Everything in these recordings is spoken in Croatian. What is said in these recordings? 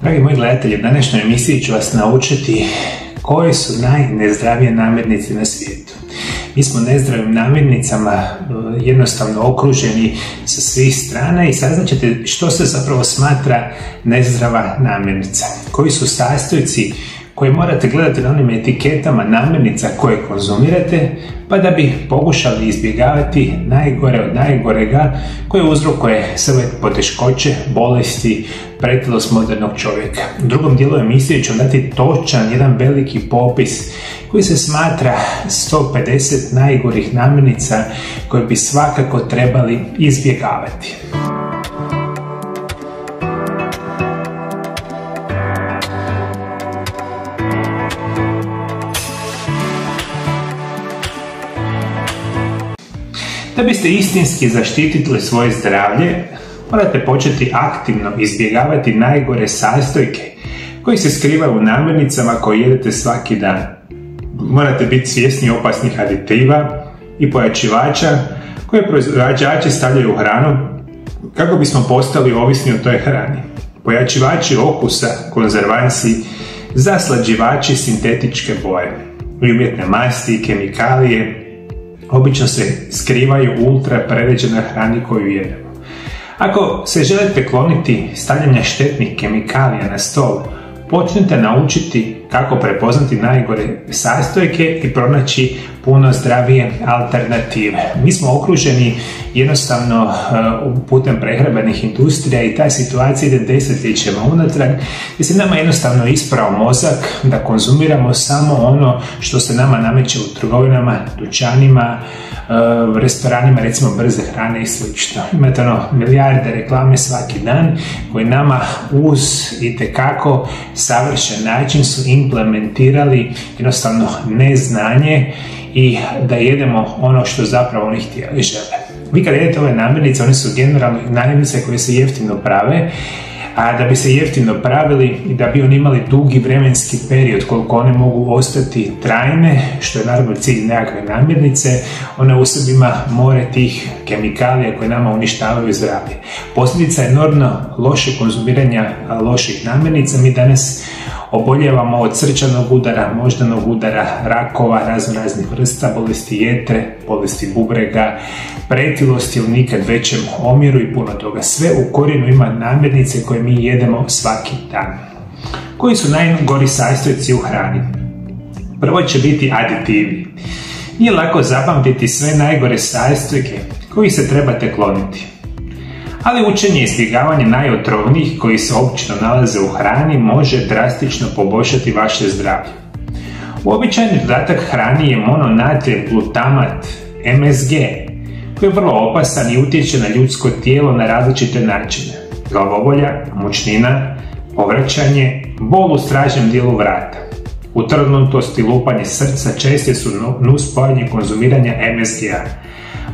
Dragi moji gledatelji, u današnjoj emisiji ću vas naučiti koje su najnezdravije namirnice na svijetu. Mi smo nezdravim namirnicama jednostavno okruženi sa svih strana i saznaćete što se zapravo smatra nezdrava namirnica. Koji su sastojci koje morate gledati na onim etiketama namirnica koje konzumirate, pa da bi pokušali izbjegavati najgore od najgorega koje uzrokuje sve poteškoće, bolesti, pretilost modernog čovjeka. U drugom dijelu emisije ću dati točan jedan veliki popis koji se smatra 150 najgorih namirnica koje bi svakako trebali izbjegavati. Da biste istinski zaštitili svoje zdravlje, morate početi aktivno izbjegavati najgore sastojke koji se skrivaju u namirnicama koje jedete svaki dan. Morate biti svjesni opasnih aditiva i pojačivača koje proizvođači stavljaju u hranu kako bismo postali ovisni o toj hrani. Pojačivači okusa, konzervansi, zaslađivači, sintetičke boje, umjetne masti i kemikalije obično se skrivaju u ultra preređenoj hrani koju jedemo. Ako se želite kloniti stavljanja štetnih kemikalija na stol, počnite naučiti kako prepoznati najgore sastojke i pronaći puno zdravije alternative. Mi smo okruženi jednostavno putem prehrambenih industrija i ta situacija ide desetljećima unatrag gdje se nama jednostavno isprao mozak da konzumiramo samo ono što se nama nameće u trgovinama, dućanima, restoranima, recimo brze hrane i sl. Imate milijarde reklame svaki dan koji nama uz itekako savršen način su implementirali jednostavno neznanje i da jedemo ono što zapravo oni htjeli žele. Vi kad jedete ove namirnice, one su generalno namirnice koje se jeftino prave, a da bi se jeftino pravili i da bi oni imali dugi vremenski period koliko one mogu ostati trajne, što je naravno cilj nekakve namirnice, one u sebi ima more tih kemikalija koje nama uništavaju zdravlje. Posljedica je enormno loše konzumiranja loših namirnica. Mi danas oboljevamo od srčanog udara, moždanog udara, rakova, raznih vrsta, bolesti jetre, bolesti bubrega, pretilosti u nikad većem omjeru i puno toga. Sve u korijenu ima namirnice koje mi jedemo svaki dan. Koji su najgori sastojci u hrani? Prvo će biti aditivi. Nije lako zapamtiti sve najgore sastojke koji se trebate kloniti. Ali učenje i izbjegavanje najotrovnijih koji se obično nalaze u hrani može drastično poboljšati vaše zdravlje. Uobičajeni dodatak hrani je mononatrijev glutamat, MSG, koji je vrlo opasan i utječe na ljudsko tijelo na različite načine. Glavobolja, mučnina, povraćanje, bol u stražnjem dijelu vrata. Utrnutost i lupanje srca česte su nuspojave konzumiranja MSG-a.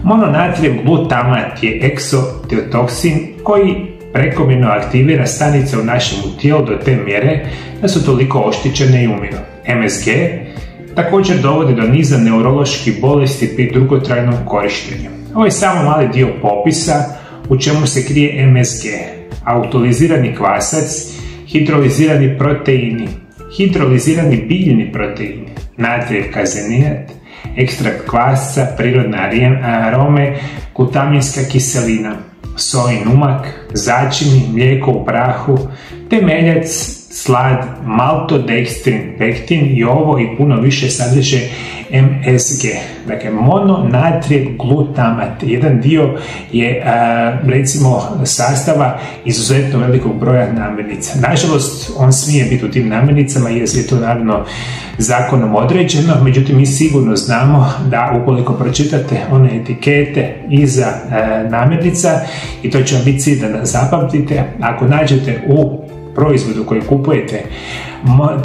Mononatrijev glutamat je egzotoksin koji prekomjerno aktivira stanice u našem tijelu do te mjere da su toliko oštećene i umiru. MSG također dovodi do niza neuroloških bolesti pri dugotrajnom korištenju. Ovo je samo mali dio popisa u čemu se krije MSG, autolizirani kvasac, hidrolizirani proteini, hidrolizirani biljni proteini, natrijev kazenat, ekstrakt kvasca, prirodne arome, glutaminska kiselina, sojin umak, začini, mlijeko u prahu, temeljac, slad, maltodekstrin, pektin i ovo i puno više sadrže MSG. Dakle, mononatrijev glutamat. Jedan dio je recimo sastava izuzetno velikog broja namirnica. Nažalost, on smije biti u tim namirnicama jer je to naravno zakonom određeno, međutim mi sigurno znamo da ukoliko pročitate one etikete iza namirnica, i to će vam biti cilj da zapamtite, ako nađete u proizvodu koji kupujete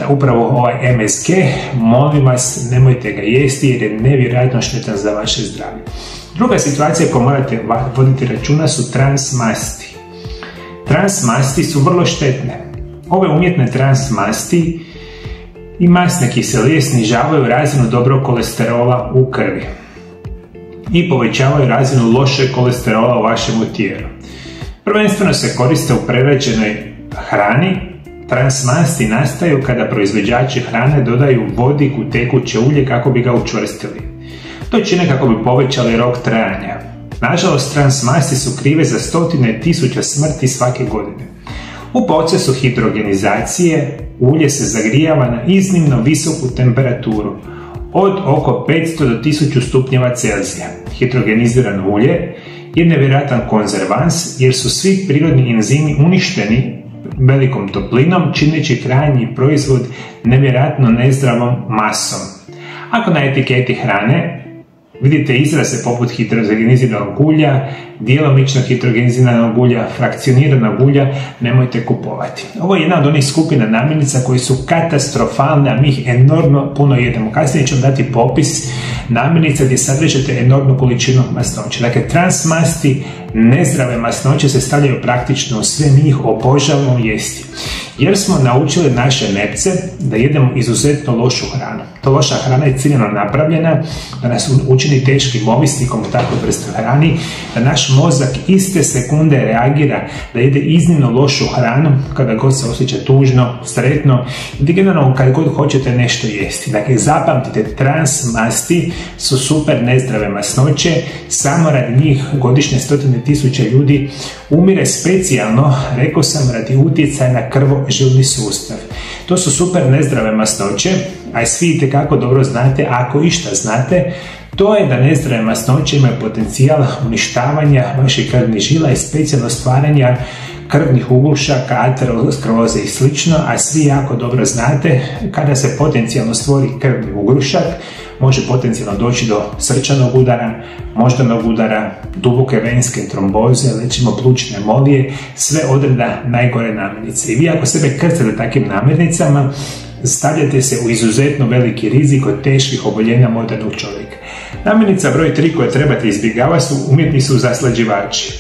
upravo ovaj MSG, molim vas nemojte ga jesti jer je nevjerojatno štetan za vaše zdravlje. Druga situacija koju morate voditi računa su transmasti. Transmasti su vrlo štetne. Ove umjetne transmasti i masne kiseline snižavaju razinu dobrog kolesterola u krvi i povećavaju razinu lošeg kolesterola u vašem tijelu. Prvenstveno se koriste u prerađenoj hrani Transmasti nastaju kada proizvođači hrane dodaju vodik u tekuće ulje kako bi ga učvrstili. To čine kako bi povećali rok trajanja. Nažalost, transmasti su krive za stotine tisuća smrti svake godine. U procesu hidrogenizacije ulje se zagrijava na iznimno visoku temperaturu, od oko 500 do 1000 stupnjeva Celzija. Hidrogenizirano ulje je nevjerojatan konzervans jer su svi prirodni enzimi uništeni velikom toplinom, čineći krajnji proizvod nevjerojatno nezdravom masom. Ako na etiketi hrane vidite izraze poput hidrogeniziranog ulja, djelomično hidrogeniziranog ulja, frakcioniranog ulja, nemojte kupovati. Ovo je jedna od onih skupina namirnica koji su katastrofalne, a mi ih enormno puno jedemo. Kasnije ću vam dati popis namirnica gdje sadržite enormnu količinu masnoće. Dakle, transmasti, nezdrave masnoće se stavljaju praktično u sve, mi ih obožavamo jesti. Jer smo naučili naše nepce da jedemo izuzetno lošu hranu. To loša hrana je ciljano napravljena da nas učini teškim ovisnikom u takvoj vrsti hrani, da naš mozak iste sekunde reagira da jede iznimno lošu hranu kada god se osjeća tužno, sretno ili generalno kada god hoćete nešto jesti. Dakle, zapamtite, transmasti su super nezdrave masnoće, samo radi njih godišnje stotine tisuća ljudi umire specijalno, rekao sam, radi utjecaja na krvožilni sustav. To su super nezdrave masnoće, a svi itekako dobro znate, ako išta znate, to je da nezdrave masnoće imaju potencijal uništavanja vaših krvnih žila i specijalno stvaranja krvnih ugrušaka, ateroskleroze i sl. A svi jako dobro znate, kada se potencijalno stvori krvni ugrušak, može potencijalno doći do srčanog udara, moždanog udara, duboke venske tromboze, lečimo plućne emolije, sve odreda najgore namirnice. I vi ako sebe krcate takvim namirnicama, stavljate se u izuzetno veliki rizik od teških oboljenja modernog čovjeka. Namirnica broj 3 koje trebate izbjegavati su umjetni zaslađivači.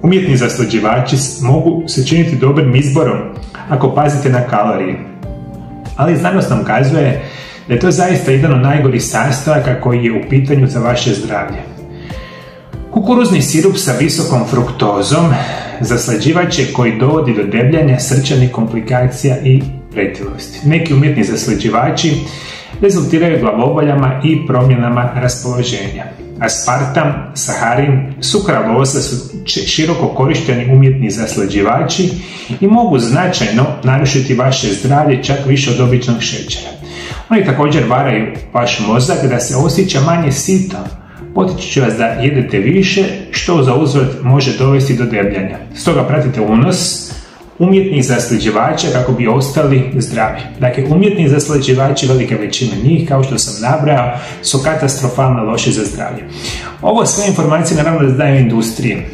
Umjetni zaslađivači mogu se činiti dobrim izborom ako pazite na kalorije. Ali znanost nam kazuje da je to zaista jedan od najgorih sastojaka koji je u pitanju za vaše zdravlje. Kukuruzni sirup sa visokom fruktozom zaslađivač je koji dovodi do debljanja, srčanih komplikacija i pretilosti. Neki umjetni zaslađivači rezultiraju glavoboljama i promjenama raspoloženja. Aspartam, saharin, sukraloza su široko korišteni umjetni zaslađivači i mogu značajno narušiti vaše zdravlje, čak više od običnog šećera. Oni također varaju vaš mozak da se osjeća manje sito. Potiču ću vas da jedete više, što za uzvrat može dovesti do debljanja. Stoga pratite unos umjetnih zaslađivača kako bi ostali zdravi. Dakle, umjetni zaslađivači, velika većina njih, kao što sam nabrao, su katastrofalno loši za zdravlje. Ovo sve informacije naravno da daju industrije.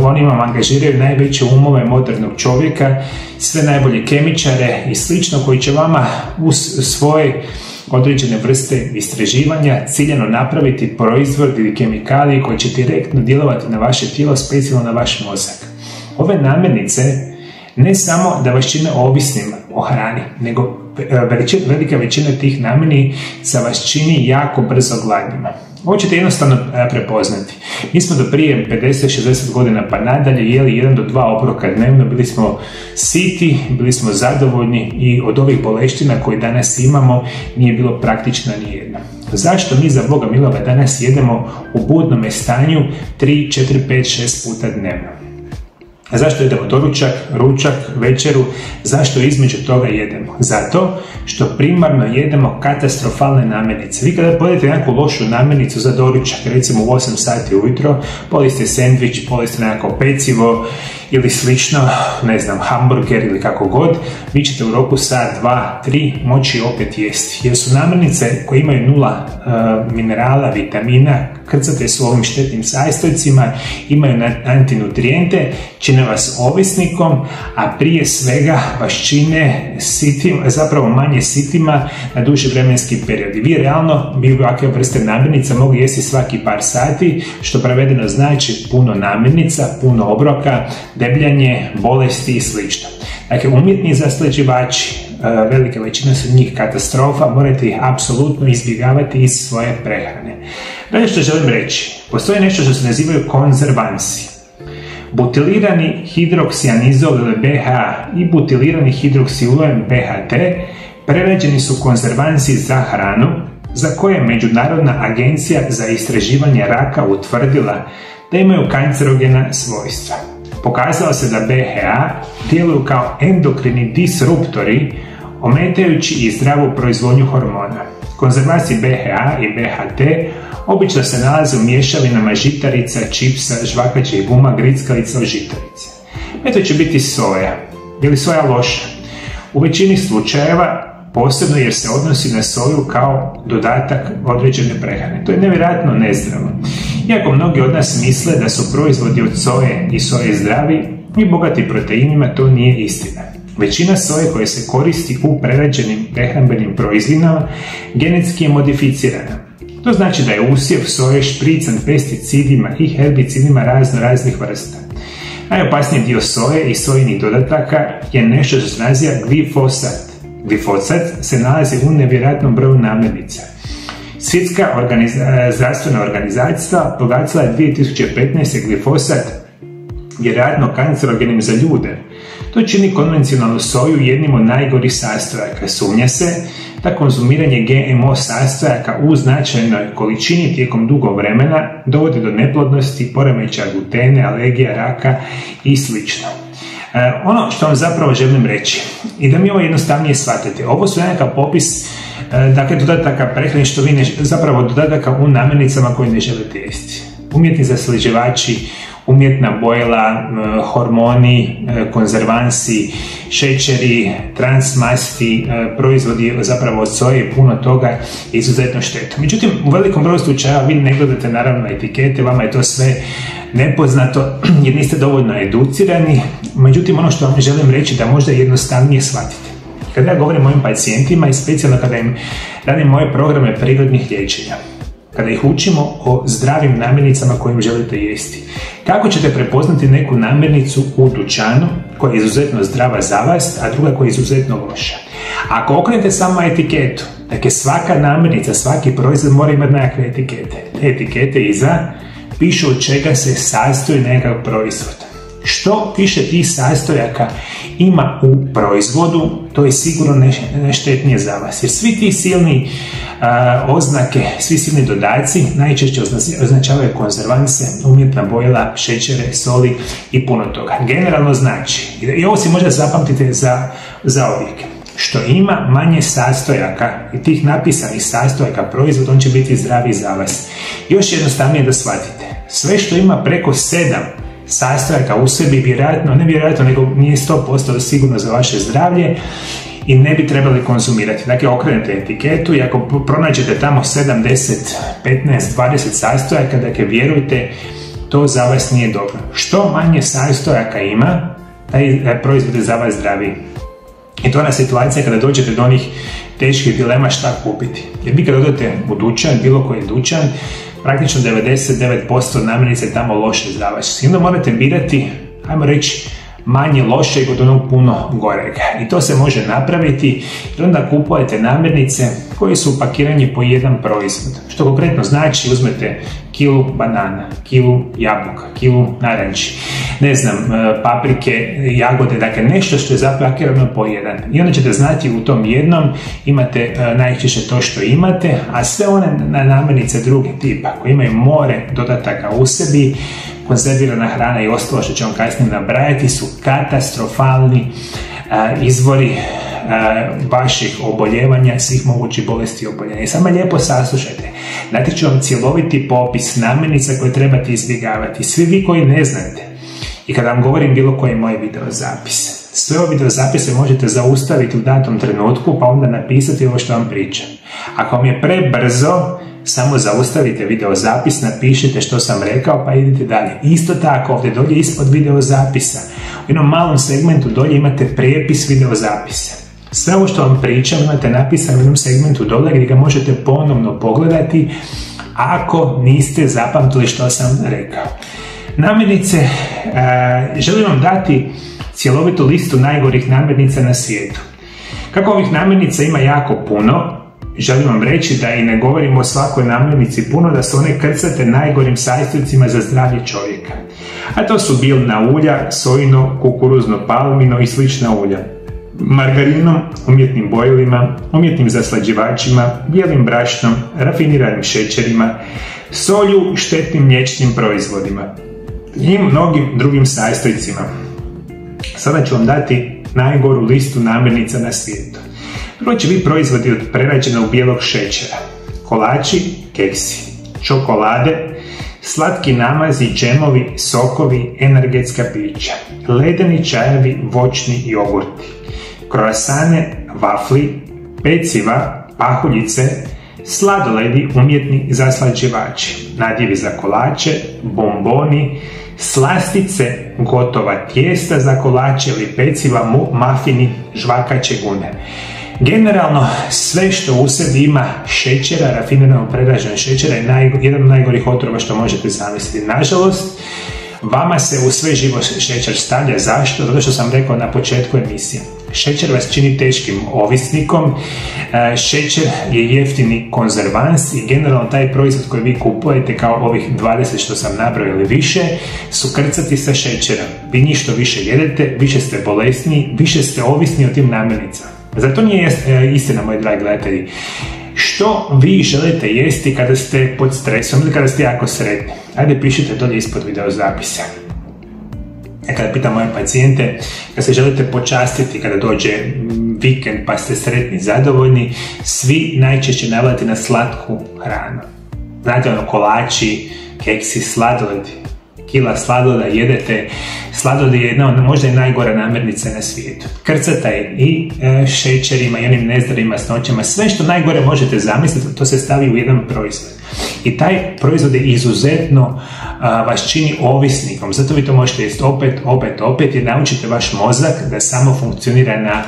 Oni vam angažiraju najveće umove modernog čovjeka, sve najbolje kemičare i slično, koji će vama uz svoje određene vrste istraživanja ciljano napraviti proizvod ili kemikalije koje će direktno djelovati na vaše tijelo, specijalno na vaš mozak. Ove namirnice ne samo da vas čine ovisnima o hrani, nego velika većina tih namirnica vas čini jako brzo gladnima. Ovo ćete jednostavno prepoznati. Mi smo do prije 50-60 godina pa nadalje jeli 1 do 2 obroka dnevno, bili smo siti, bili smo zadovoljni i od ovih boleština koje danas imamo nije bilo praktična nijedna. Zašto mi za Boga miloga danas jedemo u budnom stanju 3, 4, 5, 6 puta dnevno? A zašto jedemo doručak, ručak, večeru? Zašto između toga jedemo? Zato što primarno jedemo katastrofalne namirnice. Vi kada pojedete neku lošu namirnicu za doručak, recimo u 8 sati ujutro, pojeste sendvič, pojeste nekako pecivo ili slično, ne znam, hamburger ili kako god, vi ćete u roku sat, 2, 3 moći opet jesti. Jer su namirnice koje imaju 0 minerala, vitamina, krcate su ovim štetnim sastojcima, imaju antinutrijente, čine vas ovisnikom, a prije svega vas čine zapravo manje sitima na duži vremenski period. I vi realno bi ovakve vrste namirnica mogli jesti svaki par sati, što prevedeno znači puno namirnica, puno obroka, debljanje, bolesti i sl. Dakle, umjetni zaslađivači, velika većina su njih katastrofa, morate ih apsolutno izbjegavati iz svoje prehrane. Dalje što želim reći, postoji nešto što se nazivaju konzervansi. Butilirani hidroksianizol ili BHA i butilirani hidroksiuloen BHT prerađeni su konzervansi za hranu za koje je Međunarodna agencija za istraživanje raka utvrdila da imaju kancerogena svojstva. Pokazalo se da BHA djeluju kao endokrini disruptori, ometajući i zdravu proizvodnju hormona. Konzervansi BHA i BHT obično se nalaze u mješavinama žitarica, čipsa, žvakaćih guma, grickalica od žitarice. Eto će biti soja. Je li soja loša? U većini slučajeva, posebno jer se odnosi na soju kao dodatak određene prehrane. To je nevjerojatno nezdravo. Iako mnogi od nas misle da su proizvodi od soje i soje zdravi i bogati proteinima, to nije istina. Većina soje koje se koristi u prerađenim prehrambenim proizvodima genetski je modificirana. To znači da je usjev soje šprican pesticidima i herbicidima raznih vrsta. Najopasniji dio soje i sojinih dodataka je nešto što se naziva glifosat. Glifosat se nalazi u nevjerojatnom broju namirnica. Svjetska zdravstvena organizacija proglasila je 2015. glifosat vjerojatno kancerogenim za ljude. To čini konvencionalnu soju jednim od najgorih sastojaka. Sumnja se da konzumiranje GMO sastojaka u značajnoj količini tijekom dugo vremena dovodi do neplodnosti, poremećaja glutene, alergija, raka i sl. Ono što vam zapravo želim reći i da mi ovo jednostavnije shvatite, ovo su nekakav popis dodataka prehrane što vi zapravo dodataka u namirnicama koje ne želite jesti. Umjetni zaslađivači, umjetna bojila, hormoni, konzervansi, šećeri, transmasti, proizvodi zapravo od soje i puno toga je izuzetno štetno. Međutim, u velikom broju slučajeva vi ne gledate naravno etikete, vama je to sve nepoznato jer niste dovoljno educirani. Međutim, ono što vam želim reći da možda jednostavnije shvatite. Kada ja govorim mojim pacijentima i specijalno kada im radim moje programe prirodnih liječenja, kada ih učimo o zdravim namirnicama kojim želite jesti. Kako ćete prepoznati neku namirnicu u dućanu koja je izuzetno zdrava za vas, a druga koja je izuzetno loša? Ako okrenete samo etiketu, dakle svaka namirnica, svaki proizvod mora imati nekakve etikete. Te etikete iza pišu od čega se sastoji nekakav proizvod. Što više tih sastojaka ima u proizvodu, to je sigurno neštetnije za vas. Jer svi ti silni oznake, svi silni dodaci najčešće označavaju konzervanse, umjetna bojila, šećere, soli i puno toga. Generalno znači, i ovo si možda zapamtite za uvijek, što ima manje sastojaka i tih napisanih sastojaka proizvod, on će biti zdraviji za vas. Još jednostavnije da shvatite, sve što ima preko 7 sastojaka u sebi, vjerojatno, ne vjerojatno, nego nije 100% sigurno za vaše zdravlje i ne bi trebali konzumirati. Dakle, okrenete etiketu i ako pronađete tamo 7, 10, 15, 20 sastojaka, dakle, vjerujte, to za vas nije dobro. Što manje sastojaka ima, taj proizvod je za vas zdraviji. I to je ona situacija kada dođete do onih teških dilema šta kupiti. Jer vi kada odete u dućan, bilo koji dućan, praktično 99% namirnica je tamo loše za vas. I onda morate birati, ajmo reći, manje lošeg od onog puno gorega. I to se može napraviti jer onda kupujete namirnice koje su upakirani po jedan proizvod. Što konkretno znači uzmete kilu banana, kilu jabuka, kilu naranči, ne znam, paprike, jagode, dakle nešto što je zapakirano po jedan. I onda ćete znati u tom jednom imate najčešće to što imate, a sve one namirnice druge tipa koje imaju more dodataka u sebi, konzervirana hrana i ostalo što ćemo kasnije nabrajati su katastrofalni izvori vaših oboljevanja, svih mogućih bolesti i oboljenja. I samo lijepo saslušajte. Dati ću vam cjeloviti popis namirnica koje trebate izbjegavati. Svi vi koji ne znate i kada vam govorim bilo koji moj videozapis. Sve ove videozapise možete zaustaviti u datom trenutku pa onda napisati ovo što vam pričam. Ako vam je prebrzo, samo zaustavite videozapis, napišite što sam rekao pa idite dalje. Isto tako ovdje dolje ispod videozapisa u jednom malom segmentu dolje imate prijepis videozapisa. Sve ovo što vam pričam imate napisano u jednom segmentu dole gdje ga možete ponovno pogledati ako niste zapamtili što sam rekao. Namirnice, želim vam dati cjelovitu listu najgorih namirnica na svijetu. Kako ovih namirnica ima jako puno, želim vam reći da i ne govorimo o svakoj namirnici puno, da su one krcate najgorim sastojcima za zdravlje čovjeka. A to su biljna ulja, sojino, kukuruzno, palmino i slična ulja. Margarinom, umjetnim bojilima, umjetnim zaslađivačima, bijelim brašnom, rafiniranim šećerima, solju, štetnim mliječnim proizvodima i mnogim drugim sastojcima. Sada ću vam dati najgoru listu namirnica na svijetu. Prvo će biti proizvodi od prerađenog bijelog šećera, kolači, keksi, čokolade, slatki namazi, džemovi, sokovi, energetska pića, ledeni čajevi, voćni jogurti, kroasane, vafli, peciva, pahuljice, sladoledi, umjetni zaslađivači, nadjevi za kolače, bomboni, slastice, gotova tijesta za kolače ili peciva, mafini, žvakaće gune. Generalno, sve što u sebi ima šećera, rafiniranog prerađenog šećera je jedan od najgorih otrova što možete zamisliti. Nažalost, vama se u sve živo šećer stavlja. Zašto? Zato što sam rekao na početku emisije. Šećer vas čini teškim ovisnikom, šećer je jeftini konzervans i generalno taj proizvod koji vi kupujete kao ovih 20 što sam nabrojao ili više su krcati sa šećerom. Vi ništo više jedete, više ste bolesni, više ste ovisni o tim namirnicama. Zato nije istina, moji dragi gledatelji. Što vi želite jesti kada ste pod stresom ili kada ste jako sretni? Ajde, pišite dolje ispod video zapisa. Kada pitam moje pacijente, kada se želite počastiti, kada dođe vikend pa ste sretni, zadovoljni, svi najčešće navlati na slatku hranu. Znate, kolači, keksi, sladoledi. Kila sladoleda jedete, sladoled je jedna od možda i najgora namirnica na svijetu. Krcata je i šećerima i onim nezdravim masnoćama, sve što najgore možete zamisliti, to se stavi u jedan proizvod. I taj proizvod je izuzetno vas čini ovisnikom, zato vi to možete jesti opet, jer naučite vaš mozak da samo funkcionira na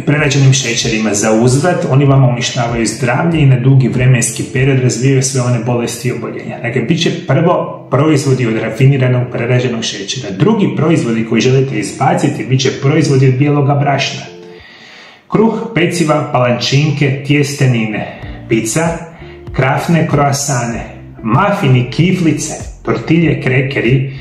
prerađenim šećerima. Za uzvrat oni vama uništavaju zdravlje i na dugi vremenski period razvijaju sve one bolesti i oboljenja. Dakle, bit će prvo proizvodi od rafiniranog prerađenog šećera. Drugi proizvodi koji želite izbaciti bit će proizvodi od bijeloga brašna. Kruh, peciva, palančinke, tjestenine, pizza, krafne kroasane, mafini, kiflice, tortilje, krekeri,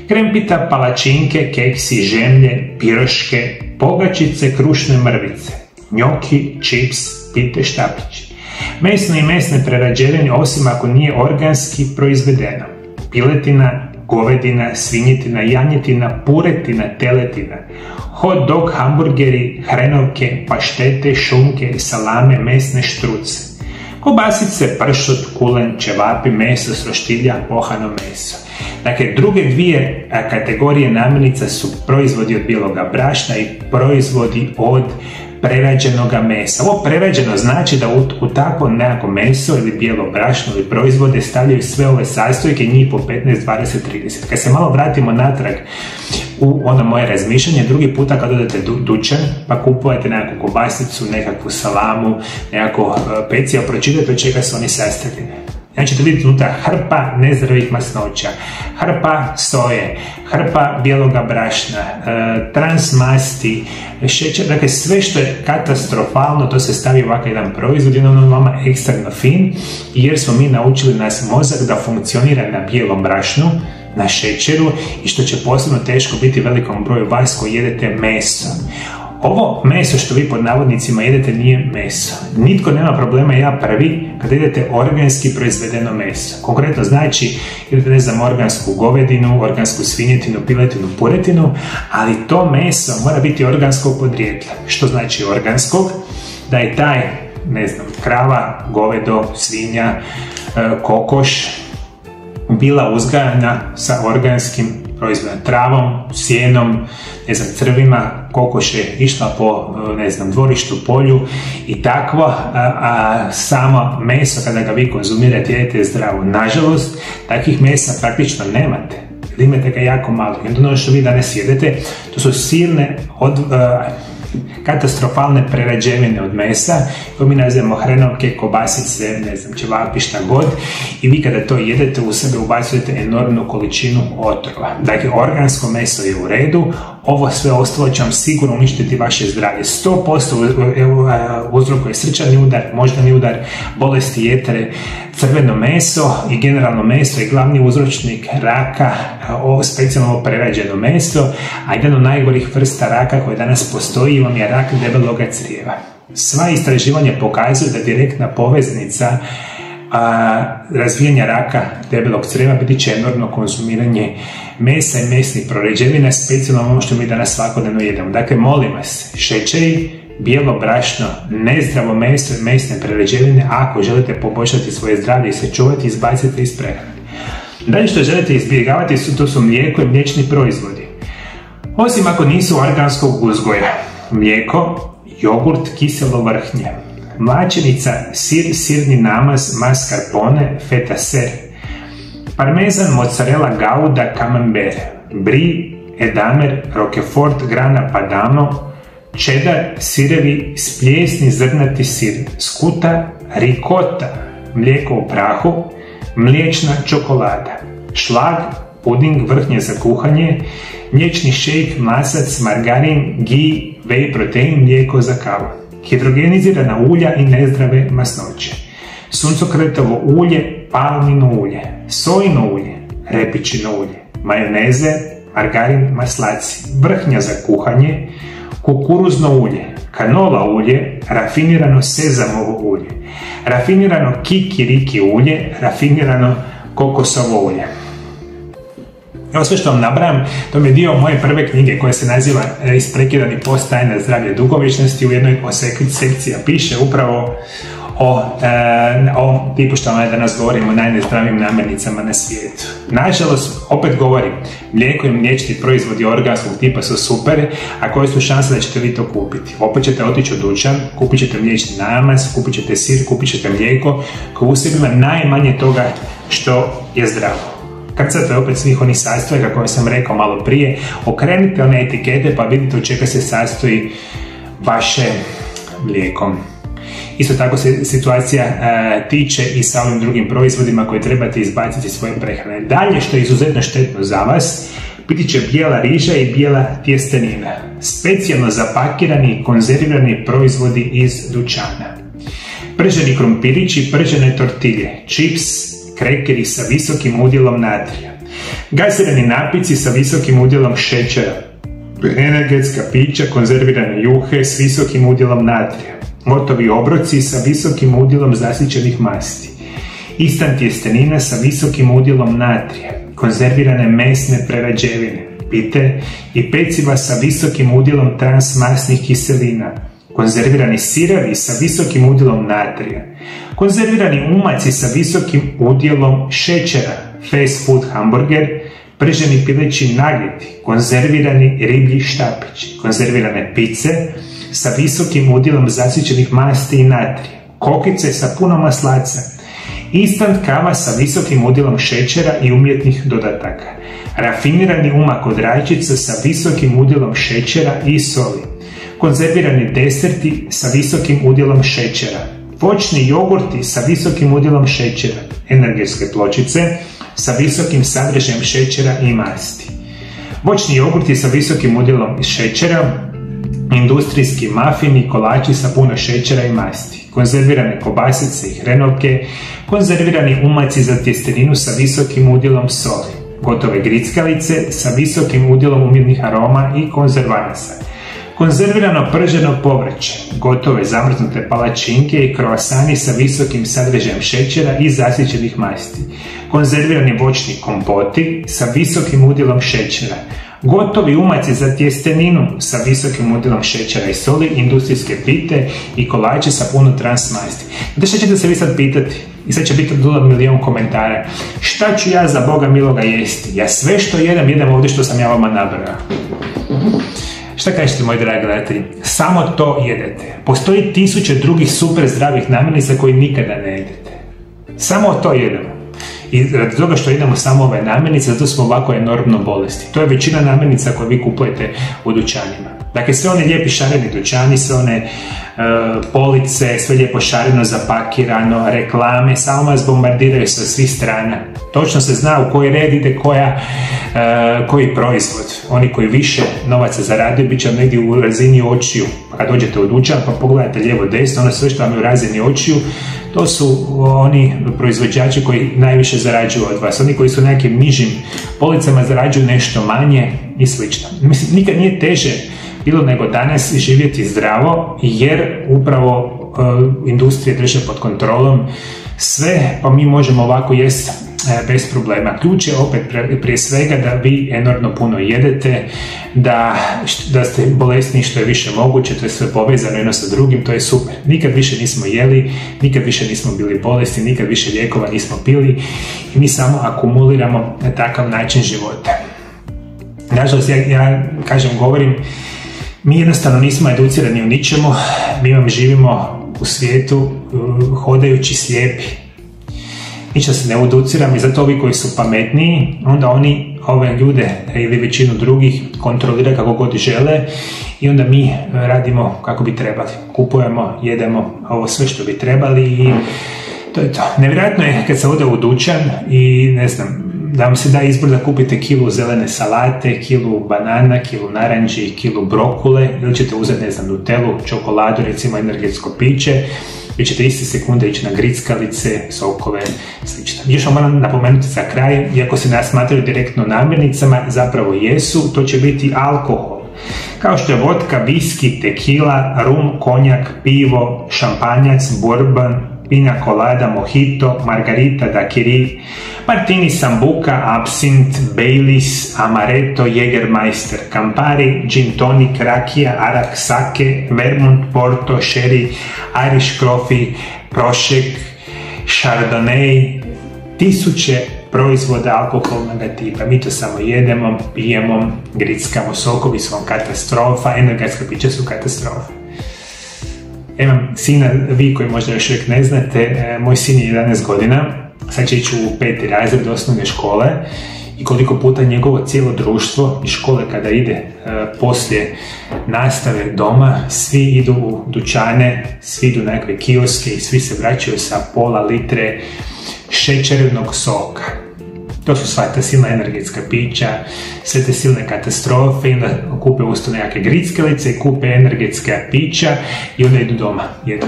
krempita, palačinke, keksi, žemlje, piroške, pogačice, krušne mrvice, njoki, čips, pite, štapići. Mesno i mesne prerađevine, osim ako nije organski proizvedeno. Piletina, govedina, svinjetina, janjetina, puretina, teletina, hot dog, hamburgeri, hrenovke, paštete, šunke, salame, mesne štruce, kobasice, pršut, kulen, ćevapi, meso s roštilja, pohano meso. Dakle, druge dvije kategorije namirnica su proizvodi od bijeloga brašna i proizvodi od prerađenoga mesa. Ovo prerađeno znači da u takvo nekako meso ili bijelo brašno ili proizvode stavljaju sve ove sastojke, njih po 15, 20, 30. Kad se malo vratimo natrag u ono moje razmišljanje, drugi puta kad odete dućan pa kupujete nekakvu kobasicu, nekakvu salamu, nekakvu pecivo, pročitajte od čega su oni sastavljeni. Znači ćete vidjeti unutra hrpa nezdravih masnoća, hrpa soje, hrpa bijeloga brašna, transmasti, šećer, dakle sve što je katastrofalno to se stavi ovakav jedan proizvod i ono vama ekstremno fin, jer smo mi naučili nas mozak da funkcionira na bijelom brašnu, na šećeru i što će posebno teško biti velikom broju vas koji jedete meso. Ovo meso što vi pod navodnicima jedete nije meso. Nitko nema problema, ja prvi, kada jedete organski proizvedeno meso. Konkretno znači, jedete ne znam, organsku govedinu, organsku svinjetinu, piletinu, puretinu, ali to meso mora biti organskog podrijetla. Što znači organskog? Da je taj, ne znam, krava, govedo, svinja, kokoš bila uzgajana sa organskim proizvodom, travom, sjenom, ne znam, crvima, kokoš je išla po, ne znam, dvorištu, polju i takvo, samo meso kada ga vi konzumirate, jedete zdravo. Nažalost, takvih mesa praktično nemate, ili imate ga jako malo. I onda ono što vi danas jedete, to su silne katastrofalne prerađevine od mesa koje mi nazivamo hrenovke, kobasice, ne znam, ćevapi, šta god, i vi kada to jedete u sebe ubacujete enormnu količinu otrova. Dakle, organsko meso je u redu, ovo sve ostalo će vam sigurno uništiti vaše zdravlje. 100% uzrokuje srčani udar, moždani udar, bolesti jetre, crveno meso i generalno meso je glavni uzročnik raka, specijalno prerađeno meso, a jedan od najgorih vrsta raka koji danas postoji vam je rak debeloga crijeva. Sva istraživanja pokazuju da direktna poveznica razvijanja raka debelog crijeva biti će enormno konzumiranje mesa i mesnih prerađevina, specijalno ono što mi danas svakodnevno jedemo. Dakle, molim vas, šećeri, bijelo brašno, nezdravo meso i mesne prerađevine, ako želite poboljšati svoje zdravlje i sačuvati, izbacite iz prehrane. Dalje što želite izbjegavati to su mlijeko i mliječni proizvodi. Osim ako nisu organskog uzgoja, mlijeko, jogurt, kiselo vrhnje, mlačenica, sir, sirni namaz, mascarpone, feta ser, parmezan, mozzarella, gouda, camembert, brie, edamer, roquefort, grana padano, cheddar, sirevi, spljesni zrnati sir, skuta, rikota, mlijeko u prahu, mliječna čokolada, šlag, puding, vrhnje za kuhanje, mliječni šejk, maslac, margarin, ghee, whey protein, mlijeko za kavu, hidrogenizirana ulja i nezdrave masnoće, suncokretovo ulje, palmino ulje, sojino ulje, repičino ulje, majoneze, margarin, maslaci, vrhnja za kuhanje, kukuruzno ulje, kanola ulje, rafinirano sezamovo ulje, rafinirano kikiriki ulje, rafinirano kokosovo ulje. Ovo sve što vam nabrajam, to mi je dio moje prve knjige koja se naziva Isprekidani post, tajna zdravlja dugovječnosti. U jednoj sekcija piše upravo o tipu što vam danas govorimo o najnezdravijim namirnicama na svijetu. Nažalost, opet govorim, mlijeko i mliječni proizvodi organskog tipa su super, a koje su šanse da ćete vi to kupiti? Opet ćete otići u dućan, kupit ćete mliječni namaz, kupit ćete sir, kupit ćete mlijeko koje u sebi ima najmanje toga što je zdravo. Krcate opet svih onih sastojaka koje sam rekao malo prije, okrenite one etikete pa vidite od čega se sastoji vaše mlijeko. Isto tako se situacija tiče i sa ovim drugim proizvodima koje trebate izbaciti iz svoje prehrane. Dalje, što je izuzetno štetno za vas, biti će bijela riža i bijela tjestenina, specijalno zapakirani i konzervirani proizvodi iz dućana. Prženi krompirići, pržene tortilje, čips, krekeri sa visokim udjelom natrija, gazirani napici sa visokim udjelom šećera, energetska pića, konzervirane juhe s visokim udjelom natrija, gotovi obroci sa visokim udjelom zasićenih masti, instant tjestenina sa visokim udjelom natrija, konzervirane mesne prerađevine, pite i peciva sa visokim udjelom transmasnih kiselina, konzervirani sirevi sa visokim udjelom natrija, konzervirani umaci sa visokim udjelom šećera, fast food hamburger, prženi pileći nageti, konzervirani riblji štapići, konzervirane pice sa visokim udjelom zasićenih masti i natrija, kokice sa puno maslaca, instant kava sa visokim udjelom šećera i umjetnih dodataka, rafinirani umak od rajčica sa visokim udjelom šećera i soli, konzervirani deserti sa visokim udjelom šećera, voćni jogurti sa visokim udjelom šećera, energetske pločice sa visokim sadržajem šećera i masti, voćni jogurti sa visokim udjelom šećera, industrijski mafini, kolači sa puno šećera i masti, konzervirane kobasice i hrenovke, konzervirani umaci za tjesteninu sa visokim udjelom soli, gotove grickalice sa visokim udjelom umjetnih aroma i konzervanasa, konzervirano prženo povrće, gotove zamrznute palačinke i kroasani sa visokim sadržajem šećera i zasićenih masti, konzervirani voćni kompoti sa visokim udjelom šećera, gotovi umaci za tjesteninu sa visokim udjelom šećera i soli, industrijske pite i kolače sa puno transmasti. Znate šta ćete se vi sad pitati? I sad će biti dodatno milion komentara. Šta ću ja za Boga miloga jesti? Ja sve što jedem ovdje što sam ja vama nabrao. Šta kažete, moji dragi gledatelji? Samo to jedete. Postoji tisuće drugih super zdravih namirnica koji nikada ne jedete. Samo to jedemo. I radi toga što jedemo samo ove namirnice, zato smo ovako enormno bolesti. To je većina namirnica koje vi kupujete u dućanima. Dakle, sve one lijepi šareni dućani, sve one police, sve lijepo šareno zapakirano, reklame, samo vas bombardiraju sa svih strana. Točno se zna u koji red ide koji proizvod. Oni koji više novaca zaradio bit će negdje u razini očiju. Pa kad dođete u dućan pa pogledate lijevo desno, ono sve što vam je u razini očiju, to su oni proizvođači koji najviše zarađuju od vas. Oni koji su na nekim nižim policama zarađuju nešto manje i slično. Mislim, nikad nije teže bilo nego danas živjeti zdravo, jer upravo industrije drže pod kontrolom sve, pa mi možemo ovako jesti bez problema. Ključ je opet prije svega da vi enormno puno jedete, da ste bolesni što je više moguće, to je sve povezano jedno sa drugim, to je super. Nikad više nismo jeli, nikad više nismo bili bolesni, nikad više lijekova nismo pili i mi samo akumuliramo na takav način života. Nažalost, ja govorim, mi jednostavno nismo educirani u ničemu, mi vam živimo u svijetu hodajući slijepi. Ništa se ne educiramo i zato ovi koji su pametniji, onda oni ove ljude ili većinu drugih kontroliraju kako god žele i onda mi radimo kako bi trebali. Kupujemo, jedemo ovo sve što bi trebali i to je to. Nevjerojatno je kad se ode u dućan i ne znam, da vam se da izbor da kupite kilu zelene salate, kilu banana, kilu naranči, kilu brokule, ili ćete uzeti, ne znam, nutelu, čokoladu, recimo energetsko piće, vi ćete iste sekunde ići na grickalice, sokove, slično. Još vam moram napomenuti za kraj, iako se nas smatraju direktno namirnicama, zapravo jesu, to će biti alkohol. Kao što je vodka, viski, tekila, rum, konjak, pivo, šampanjac, bourbon, pina colada, mojito, margarita, daiquiri, martini, sambuca, absint, Baileys, amaretto, Jägermeister, Campari, gin tonic, rakija, arak, sake, vermouth, porto, sherry, Irish coffee, prošek, chardonnay, tisuće proizvoda alkoholnog tipa. Mi to samo jedemo, pijemo, grickamo, sokovi su vam katastrofa, energetska pića su katastrofa. Imam sina, vi koji možda još uvijek ne znate, moj sin je 11 godina, sad će ići u 5. razred osnovne škole i koliko puta njegovo cijelo društvo iz škole kada ide poslije nastave doma, svi idu u dućane, svi idu na nekakve kioske i svi se vraćaju sa pola litre šećernog soka. To su sva ta silna energetska pića, sve te silne katastrofe i onda kupe usto nekakve grickalice, kupe energetska pića i onda idu doma, jedu.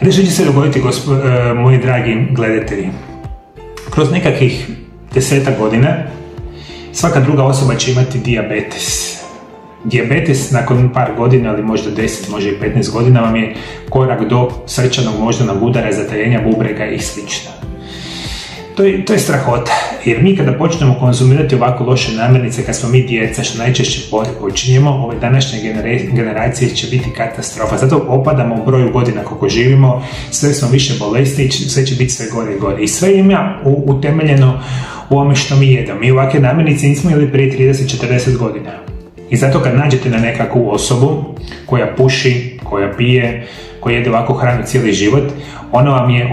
Što će se dogoditi, moji dragi gledatelji? Kroz nekakvih 10 godina svaka druga osoba će imati dijabetes. Dijabetes nakon par godina, ali možda 10, možda i 15 godina vam je korak do srčanog moždanog udara, zatajenja bubrega i slično. To je strahota, jer mi kada počnemo konzumirati ovako loše namirnice, kad smo mi djeca, što najčešće počinjemo, ove današnje generacije će biti katastrofa. Zato opadamo u broju godina koliko živimo, sve smo više bolesni i sve će biti sve gore i gore. I sve ima utemeljeno u ovome što mi jedemo. Mi ovakve namirnice nismo imali prije 30-40 godina. I zato kad nađete na nekakvu osobu koja puši, koja pije, koja jede ovako hranu cijeli život, ono vam je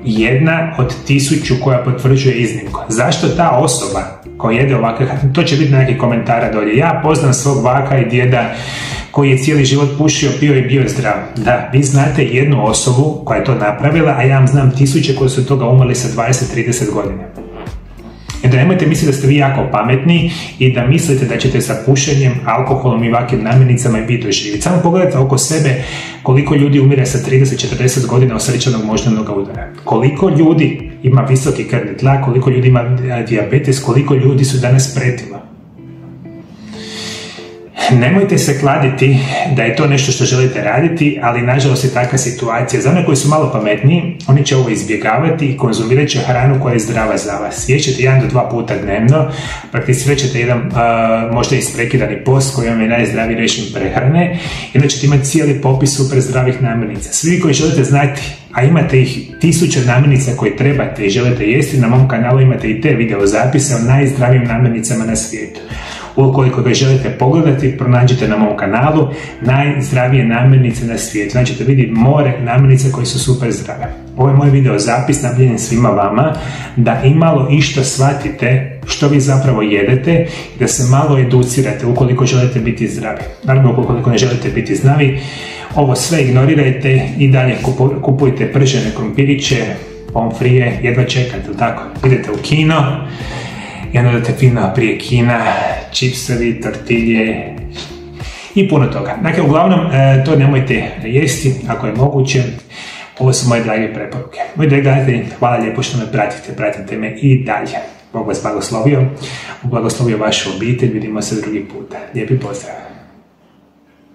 jedna od 1000 koja potvrđuje iznimku. Zašto ta osoba koja jede ovakve hrane, to će biti neki komentara dolje. Ja poznam svog baka i djeda koji je cijeli život pušio, pio i bio zdrav. Da, vi znate jednu osobu koja je to napravila, a ja vam znam 1000 koji su toga umrli sa 20-30 godina. I da nemojte misliti da ste vi jako pametni i da mislite da ćete sa pušenjem, alkoholom i ovakvim namirnicama i biti doživjeti. Samo pogledajte oko sebe koliko ljudi umire sa 30-40 godina od srčanog moždanog udara. Koliko ljudi ima visoki krvni tlak, koliko ljudi ima dijabetes, koliko ljudi su danas pretila. Nemojte se kladiti da je to nešto što želite raditi, ali nažalost je takva situacija. Za one koji su malo pametniji, oni će ovo izbjegavati i konzumirat će hranu koja je zdrava za vas. Jećete 1 do 2 puta dnevno, prakticirati ćete jedan možda isprekidani post koji vam je najzdraviji režim prehrane i onda ćete imati cijeli popis super zdravih namirnica. Svi koji želite znati, a imate ih 1000 namirnica koje trebate i želite jesti, na mom kanalu imate i te video zapise o najzdravijim namirnicama na svijetu. Ukoliko ga želite pogledati, pronađite na mom kanalu najzdravije namirnice na svijetu. Znači ćete vidjeti more namirnice koje su super zdrave. Ovo je moj video zapis namijenjen svima vama da imalo išta shvatite što vi zapravo jedete i da se malo educirate ukoliko želite biti zdravi. Naravno, ukoliko ne želite biti zdravi, ovo sve ignorirajte i dalje kupujte pržene krompiriće, pomfrije, jedva čekate, tako? Idete u kino i onda idete fino prije kina, čipsovi, tortilje i puno toga. Dakle, uglavnom, to nemojte jesti ako je moguće. Ovo su moje drage preporuke. Moji dragi gledatelji, hvala lijepo što me pratite me i dalje. Bog vas blagoslovio, blagoslovio vašu obitelj, vidimo se drugi puta. Lijepi pozdrav!